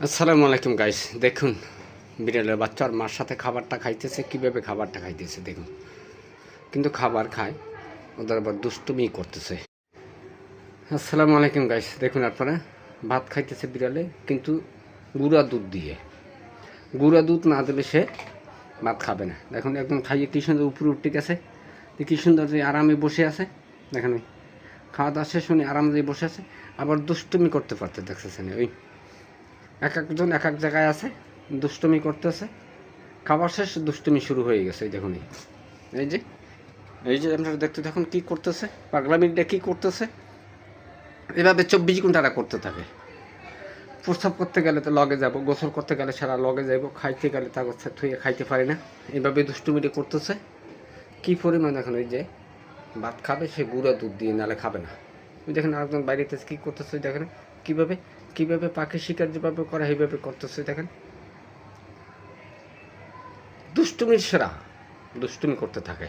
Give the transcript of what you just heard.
আসসালামু আলাইকুম গাইস, দেখুন বিড়ালের বাচ্চা আর মার সাথে খাবারটা খাইতেছে। কিভাবে খাবারটা খাইতেছে দেখুন। কিন্তু খাবার খায়, ওদের আবার দুষ্টুমি করতেছে। আসসালামু আলাইকুম গাইস, দেখুন আপনারা ভাত খাইতেছে বিড়ালে, কিন্তু গুঁড়া দুধ দিয়ে। গুঁড়া দুধ না দিলে সে ভাত খাবে না। দেখুন একদম খাইয়ে কী সুন্দর উপরে উঠতে গেছে, কী সুন্দর যে আরামে বসে আছে। দেখেন ওই খাওয়া দাওয়া শেষ শুনে আরাম দিয়ে বসে আছে, আবার দুষ্টুমি করতে পারতে দেখতেছেন। ওই এক একজন এক এক জায়গায় আছে, দুষ্টুমি করতেছে। খাবার শেষ দুষ্টুমি শুরু হয়ে গেছে। এই দেখুন, এই যে এই যে আপনারা দেখতে দেখুন কী করতেছে, পাগলামিটা কী করতেছে। এভাবে 24 ঘন্টা করতে থাকে। প্রস্রাব করতে গেলে তো লগে যাব, গোসল করতে গেলে সারা লগে যাব, খাইতে গেলে তা থুয়ে খাইতে পারি না। এভাবে দুষ্টুমিটি করতেছে। কী পরিমাণ এখন ওই যে ভাত খাবে সে গুঁড়া দুধ দিয়ে, নালে খাবে না। ওই দেখেন আরেকজন বাইরেতে কী করতেছে, দেখেন কীভাবে কীভাবে পাখি শিকার যেভাবে করে সেইভাবে করতেছে। দেখেন দুষ্টুমির সেরা, দুষ্টুমি করতে থাকে।